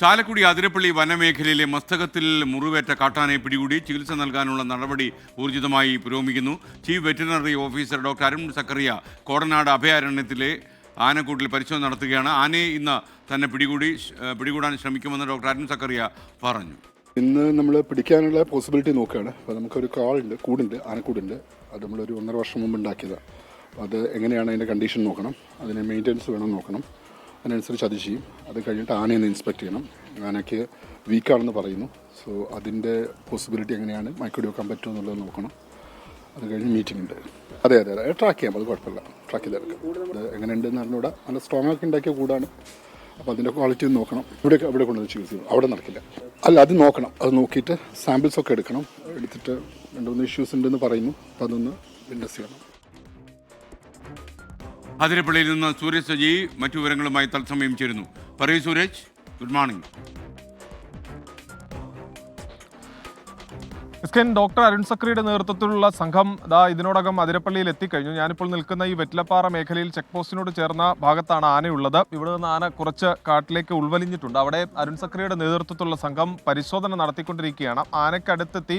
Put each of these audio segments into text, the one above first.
ചാലക്കുടി അതിരപ്പള്ളി വനമേഖലയിലെ മസ്തകത്തിൽ മുറിവേറ്റ കാട്ടാനയെ പിടികൂടി ചികിത്സ നൽകാനുള്ള നടപടി ഊർജിതമായി പുരോഗമിക്കുന്നു. Chief veterinary officer doctor Arun Zachariah Kodanad അഭയാരണ്യത്തിലെ ആനക്കൂട്ടിൽ പരിശോധന നടത്തുകയാണ്. ആനയെ ഇന്ന് തന്നെ പിടികൂടാൻ ശ്രമിക്കുമെന്ന് ഡോക്ടർ അരുൺ സക്കറിയ പറഞ്ഞു. ഇന്ന് നമ്മൾ പിടിക്കാനുള്ള പോസിബിലിറ്റി നോക്കുകയാണ്. അപ്പോൾ നമുക്കൊരു കൂടുണ്ട്, ആനക്കൂടുണ്ട്. അത് നമ്മളൊരു 1.5 വർഷം മുമ്പ് ഉണ്ടാക്കിയതാണ്. അത് എങ്ങനെയാണ് അതിൻ്റെ കണ്ടീഷൻ നോക്കണം, അതിന് മെയിൻ്റെനൻസ് വേണം നോക്കണം. അതിനനുസരിച്ച് അത് ചെയ്യും. അത് കഴിഞ്ഞിട്ട് ആനയൊന്ന് ഇൻസ്പെക്ട് ചെയ്യണം. ആനയ്ക്ക് വീക്കാണെന്ന് പറയുന്നു. സോ അതിൻ്റെ പോസിബിലിറ്റി എങ്ങനെയാണ് മയക്കുവെടി വെക്കാൻ പറ്റുമോ എന്നുള്ളത് നോക്കണം. അത് കഴിഞ്ഞ് മീറ്റിംഗ് ഉണ്ട്. അതെ ട്രാക്ക് ചെയ്യാം, അത് കുഴപ്പമില്ല, ട്രാക്ക് ചെയ്തെടുക്കാം. അത് എങ്ങനെയുണ്ടെന്ന് അറിഞ്ഞൂടാ. നല്ല സ്ട്രോങ് ആക്കി ഉണ്ടാക്കിയ കൂടാണ്. അപ്പോൾ അതിൻ്റെ ക്വാളിറ്റി നോക്കണം. ഇവിടെ കൊണ്ടുവന്ന് ചികിത്സ ചെയ്യും, അവിടെ നടക്കില്ല. അല്ല, അത് നോക്കണം. അത് നോക്കിയിട്ട് സാമ്പിൾസൊക്കെ എടുക്കണം. എടുത്തിട്ട് 2-3 ഇഷ്യൂസ് ഉണ്ടെന്ന് പറയുന്നു. അപ്പോൾ അതൊന്ന് ഇൻവെസ്റ്റ് ചെയ്യണം. അതിരപ്പള്ളിയിൽ നിന്ന് സൂരജ് സജി മറ്റു വിവരങ്ങളുമായി തത്സമയം ചേരുന്നു. പറയൂ Sooraj, good morning. Doctor Arun സക്രിയുടെ നേതൃത്വത്തിലുള്ള സംഘം ഇതിനോടകം അതിരപ്പള്ളിയിൽ എത്തിക്കഴിഞ്ഞു. ഞാനിപ്പോൾ നിൽക്കുന്ന ഈ വെറ്റിലപ്പാറ മേഖലയിൽ ചെക്ക് പോസ്റ്റിനോട് ചേർന്ന ഭാഗത്താണ് ആനയുള്ളത്. ഇവിടെ നിന്ന് ആന കുറച്ച് കാട്ടിലേക്ക് ഉൾവലിഞ്ഞിട്ടുണ്ട്. അവിടെ അരുൺ സക്രിയുടെ നേതൃത്വത്തിലുള്ള സംഘം പരിശോധന നടത്തിക്കൊണ്ടിരിക്കുകയാണ്. ആനയ്ക്കടുത്തെത്തി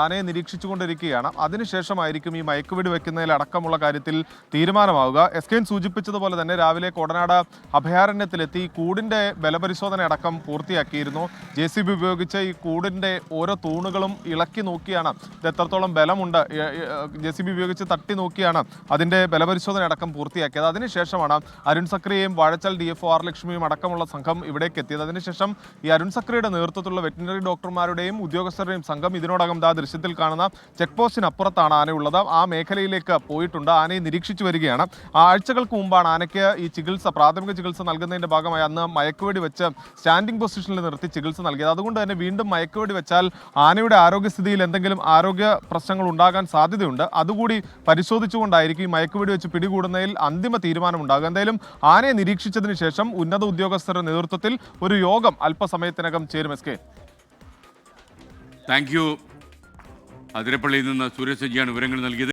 ആനയെ നിരീക്ഷിച്ചുകൊണ്ടിരിക്കുകയാണ്. അതിനുശേഷമായിരിക്കും ഈ മയക്കുവെടി വയ്ക്കുന്നതിലടക്കമുള്ള കാര്യത്തിൽ തീരുമാനമാവുക. എസ്കെൻ സൂചിപ്പിച്ചതുപോലെ തന്നെ രാവിലെ കോടനാട് അഭയാരണ്യത്തിലെത്തി കൂടിൻ്റെ ബലപരിശോധന അടക്കം പൂർത്തിയാക്കിയിരുന്നു. JCB ഉപയോഗിച്ച് ഈ കൂടിൻ്റെ ഓരോ തൂണുകളും ഇളക്കി നോക്കിയാണ് ഇത് എത്രത്തോളം ബലമുണ്ട്, JCB ഉപയോഗിച്ച് തട്ടി നോക്കിയാണ് അതിൻ്റെ ബലപരിശോധന അടക്കം പൂർത്തിയാക്കിയത്. അതിനുശേഷമാണ് അരുൺ സക്രിയയും വാഴച്ചാൽ DFO R ലക്ഷ്മിയും അടക്കമുള്ള സംഘം ഇവിടേക്ക് എത്തിയത്. അതിനുശേഷം ഈ അരുൺ സക്രിയുടെ നേതൃത്വത്തിലുള്ള വെറ്റിനറി ഡോക്ടർമാരുടെയും ഉദ്യോഗസ്ഥരുടെയും സംഘം ഇതിനോടകം ദൃശ്യത്തിൽ കാണുന്ന ചെക്ക് പോസ്റ്റിനപ്പുറത്താണ് ആനയുള്ളത്. ആ മേഖലയിലേക്ക് പോയിട്ടുണ്ട്. ആനയെ നിരീക്ഷിച്ചു വരികയാണ്. ആഴ്ചകൾക്ക് മുമ്പാണ് ആനയ്ക്ക് ഈ പ്രാഥമിക ചികിത്സ നൽകുന്നതിൻ്റെ ഭാഗമായി അന്ന് മയക്കുവെടി വെച്ച് സ്റ്റാൻഡിംഗ് പൊസിഷനിൽ നിർത്തി ചികിത്സ നൽകിയത്. അതുകൊണ്ട് തന്നെ വീണ്ടും മയക്കുവെടി വെച്ചാൽ ആനയുടെ ആരോഗ്യസ്ഥിതിയിൽ എന്തെങ്കിലും ആരോഗ്യ പ്രശ്നങ്ങൾ ഉണ്ടാകാൻ സാധ്യതയുണ്ട്. അതുകൂടി പരിശോധിച്ചുകൊണ്ടായിരിക്കും ഈ മയക്കുവെടി വെച്ച് പിടികൂടുന്നതിൽ അന്തിമ തീരുമാനമുണ്ടാകുക. എന്തായാലും ആനയെ നിരീക്ഷിച്ചതിന് ശേഷം ഉന്നത ഉദ്യോഗസ്ഥരുടെ നേതൃത്വത്തിൽ ഒരു യോഗം അല്പസമയത്തിനകം ചേരും. Thank you. അതിരപ്പള്ളിയിൽ നിന്ന് സൂരജ് സജിയാണ് വിവരങ്ങൾ നൽകിയത്.